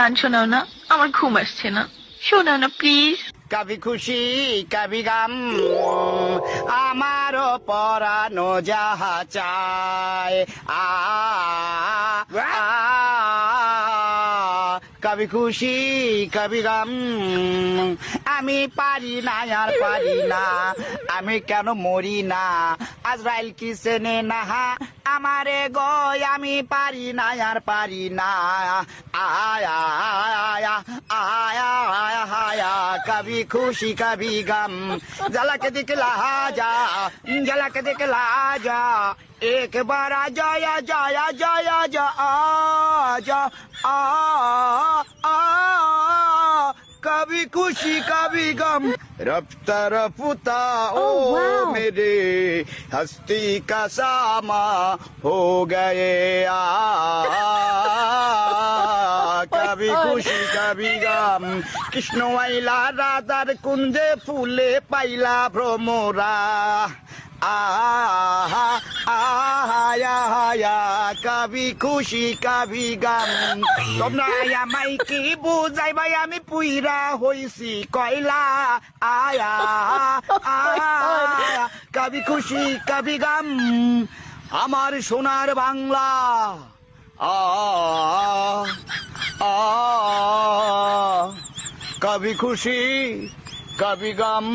গান শোনাও না, আমার ঘুম আসছে না। শোনাও না প্লিজ। কবি খুশি কবি গম আমারও পরানো যাহা চায় কবি খুশি কবি গম আমি পারি না আর পারি না, আমি কেন মরি না আজরাইল কি চেনে না আমারে গয়, আমি পারি না আর পারি না আয়া আয়া আয়া আয়া कभी खुशी कभी गम झलक दिखला जा झलक दिखला जा एक बार जया जया जया जा जा आ कभी खुशी कभी गम रफ्ता रफ्ता ओ मेरे हस्ती का सामा हो गए कभी खुशी कभी गम কৃষ্ণ আইলা রাধার কুঞ্জে ফুলে পাইলা ভ্রমরা আহা আহা আয়া কবি খুশি কবি গম তোমরা আমাই কি বুঝাই ভাই আমি পুইরা হইছি কয়লা আয়া আয়া কবি খুশি কবি গম আমার সোনার বাংলা कभी खुशी कभी गम